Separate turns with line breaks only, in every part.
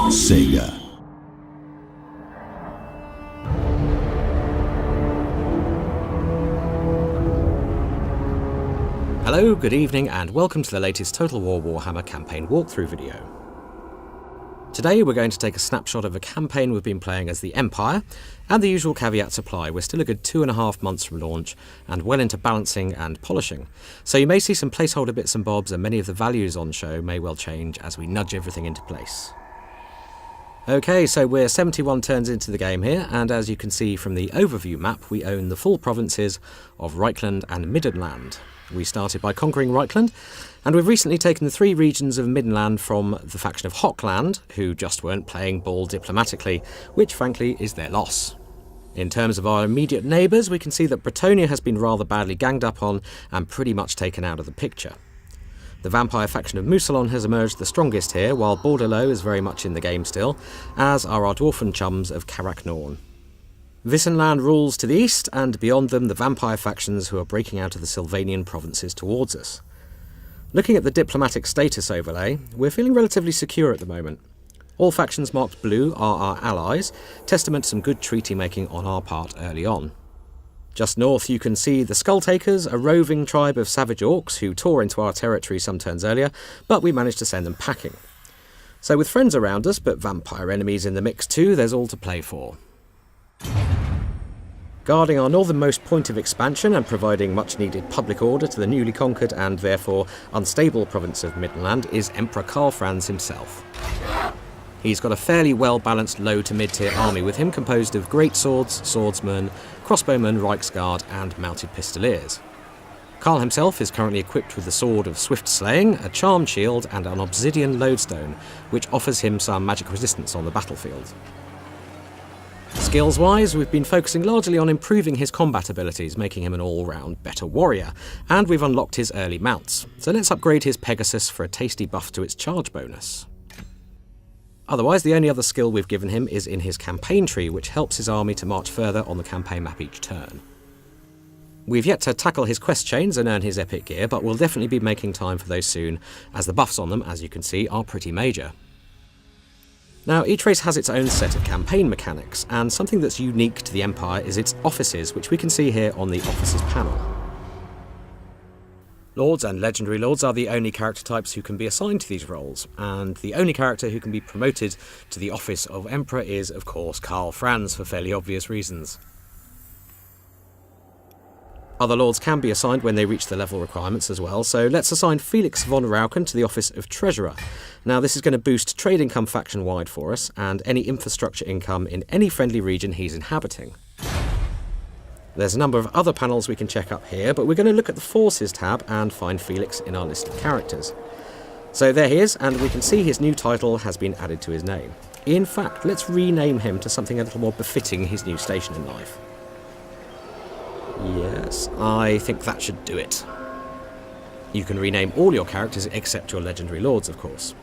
Sega.
Hello, good evening, and welcome to the latest Total War Warhammer campaign walkthrough video. Today we're going to take a snapshot of a campaign we've been playing as the Empire, and the usual caveats apply. We're still a good 2.5 months from launch, and well into balancing and polishing. So you may see some placeholder bits and bobs, and many of the values on show may well change as we nudge everything into place. Okay, so we're 71 turns into the game here, and as you can see from the overview map, we own the full provinces of Reichland and Middenland. We started by conquering Reichland, and we've recently taken the 3 regions of Middenland from the faction of Hochland, who just weren't playing ball diplomatically, which frankly is their loss. In terms of our immediate neighbours, we can see that Bretonnia has been rather badly ganged up on and pretty much taken out of the picture. The vampire faction of Mousillon has emerged the strongest here, while Bordelot is very much in the game still, as are our dwarfen chums of Carrack-Norn. Wissenland rules to the east, and beyond them the vampire factions who are breaking out of the Sylvanian provinces towards us. Looking at the diplomatic status overlay, we're feeling relatively secure at the moment. All factions marked blue are our allies, testament to some good treaty making on our part early on. Just north you can see the Skulltakers, a roving tribe of savage orcs who tore into our territory some turns earlier, but we managed to send them packing. So with friends around us, but vampire enemies in the mix too, there's all to play for. Guarding our northernmost point of expansion and providing much-needed public order to the newly conquered and therefore unstable province of Middenland is Emperor Karl Franz himself. He's got a fairly well-balanced low to mid-tier army with him, composed of great swords, swordsmen, crossbowmen, Reichsguard and mounted pistoliers. Karl himself is currently equipped with the Sword of Swift Slaying, a charmed shield and an obsidian lodestone, which offers him some magic resistance on the battlefield. Skills-wise, we've been focusing largely on improving his combat abilities, making him an all-round better warrior, and we've unlocked his early mounts. So let's upgrade his Pegasus for a tasty buff to its charge bonus. Otherwise, the only other skill we've given him is in his campaign tree, which helps his army to march further on the campaign map each turn. We've yet to tackle his quest chains and earn his epic gear, but we'll definitely be making time for those soon, as the buffs on them, as you can see, are pretty major. Now, each race has its own set of campaign mechanics, and something that's unique to the Empire is its offices, which we can see here on the officers panel. Lords and Legendary Lords are the only character types who can be assigned to these roles, and the only character who can be promoted to the office of Emperor is, of course, Karl Franz, for fairly obvious reasons. Other lords can be assigned when they reach the level requirements as well, so let's assign Felix von Rauken to the office of Treasurer. Now this is going to boost trade income faction-wide for us, and any infrastructure income in any friendly region he's inhabiting. There's a number of other panels we can check up here, but we're going to look at the Forces tab and find Felix in our list of characters. So there he is, and we can see his new title has been added to his name. In fact, let's rename him to something a little more befitting his new station in life. Yes, I think that should do it. You can rename all your characters except your Legendary Lords, of course.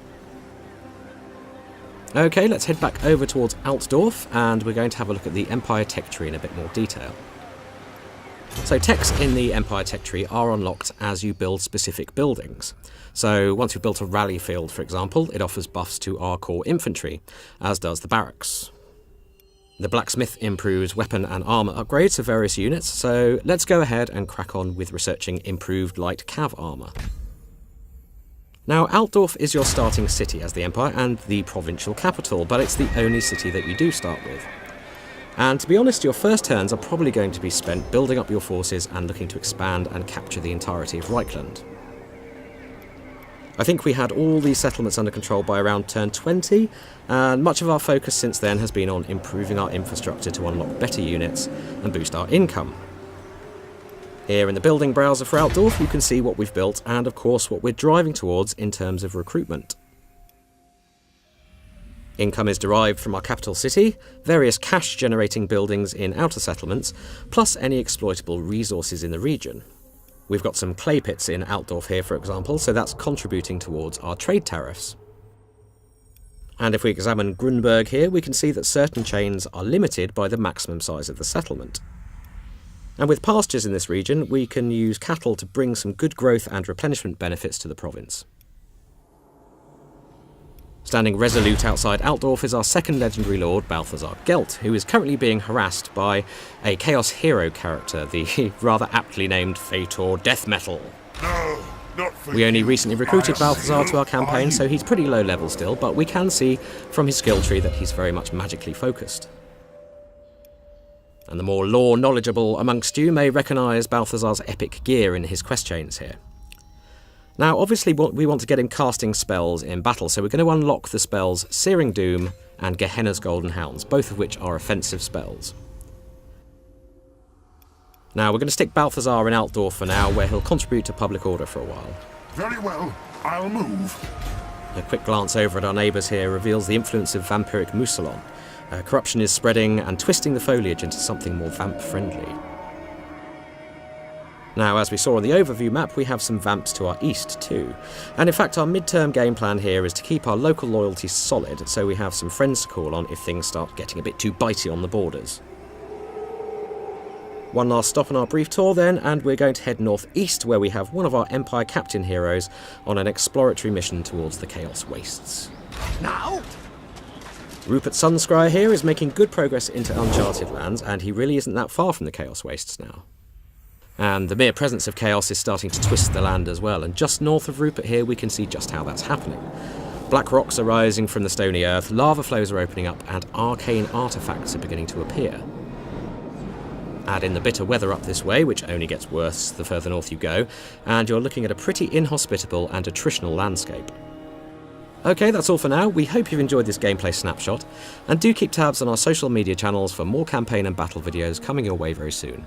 Okay, let's head back over towards Altdorf, and we're going to have a look at the Empire Tech Tree in a bit more detail. So techs in the Empire Tech Tree are unlocked as you build specific buildings. So once you've built a rally field, for example, it offers buffs to our core infantry, as does the barracks. The blacksmith improves weapon and armour upgrades for various units, so let's go ahead and crack on with researching improved light cav armour. Now, Altdorf is your starting city as the Empire and the provincial capital, but it's the only city that you do start with. And to be honest, your first turns are probably going to be spent building up your forces and looking to expand and capture the entirety of Reichland. I think we had all these settlements under control by around turn 20, and much of our focus since then has been on improving our infrastructure to unlock better units and boost our income. Here in the building browser for Altdorf you can see what we've built and of course what we're driving towards in terms of recruitment. Income is derived from our capital city, various cash generating buildings in outer settlements, plus any exploitable resources in the region. We've got some clay pits in Altdorf here, for example, so that's contributing towards our trade tariffs. And if we examine Grunberg here, we can see that certain chains are limited by the maximum size of the settlement. And with pastures in this region, we can use cattle to bring some good growth and replenishment benefits to the province. Standing resolute outside Altdorf is our second legendary lord, Balthazar Gelt, who is currently being harassed by a Chaos Hero character, the rather aptly named Fator Death Metal.
No, not for
We only
you.
recently recruited
I
Balthazar to
still
our campaign,
are
so
you.
he's pretty low level still, but we can see from his skill tree that he's very much magically focused. And the more lore knowledgeable amongst you may recognise Balthazar's epic gear in his quest chains here. Now, obviously we want to get him casting spells in battle, so we're going to unlock the spells Searing Doom and Gehenna's Golden Hounds, both of which are offensive spells. Now, we're going to stick Balthazar in Altdorf for now, where he'll contribute to public order for a while.
Very well, I'll move.
A quick glance over at our neighbours here reveals the influence of vampiric mousillon. Corruption is spreading and twisting the foliage into something more vamp-friendly. Now, as we saw on the overview map, we have some vamps to our east too. And in fact, our mid-term game plan here is to keep our local loyalty solid, so we have some friends to call on if things start getting a bit too bitey on the borders. One last stop on our brief tour then, and we're going to head northeast, where we have one of our Empire Captain heroes on an exploratory mission towards the Chaos Wastes.
Now?
Rupert Sunscryer here is making good progress into uncharted lands, and he really isn't that far from the Chaos Wastes now. And the mere presence of chaos is starting to twist the land as well, and just north of Rupert here we can see just how that's happening. Black rocks are rising from the stony earth, lava flows are opening up, and arcane artefacts are beginning to appear. Add in the bitter weather up this way, which only gets worse the further north you go, and you're looking at a pretty inhospitable and attritional landscape. Okay, that's all for now. We hope you've enjoyed this gameplay snapshot, and do keep tabs on our social media channels for more campaign and battle videos coming your way very soon.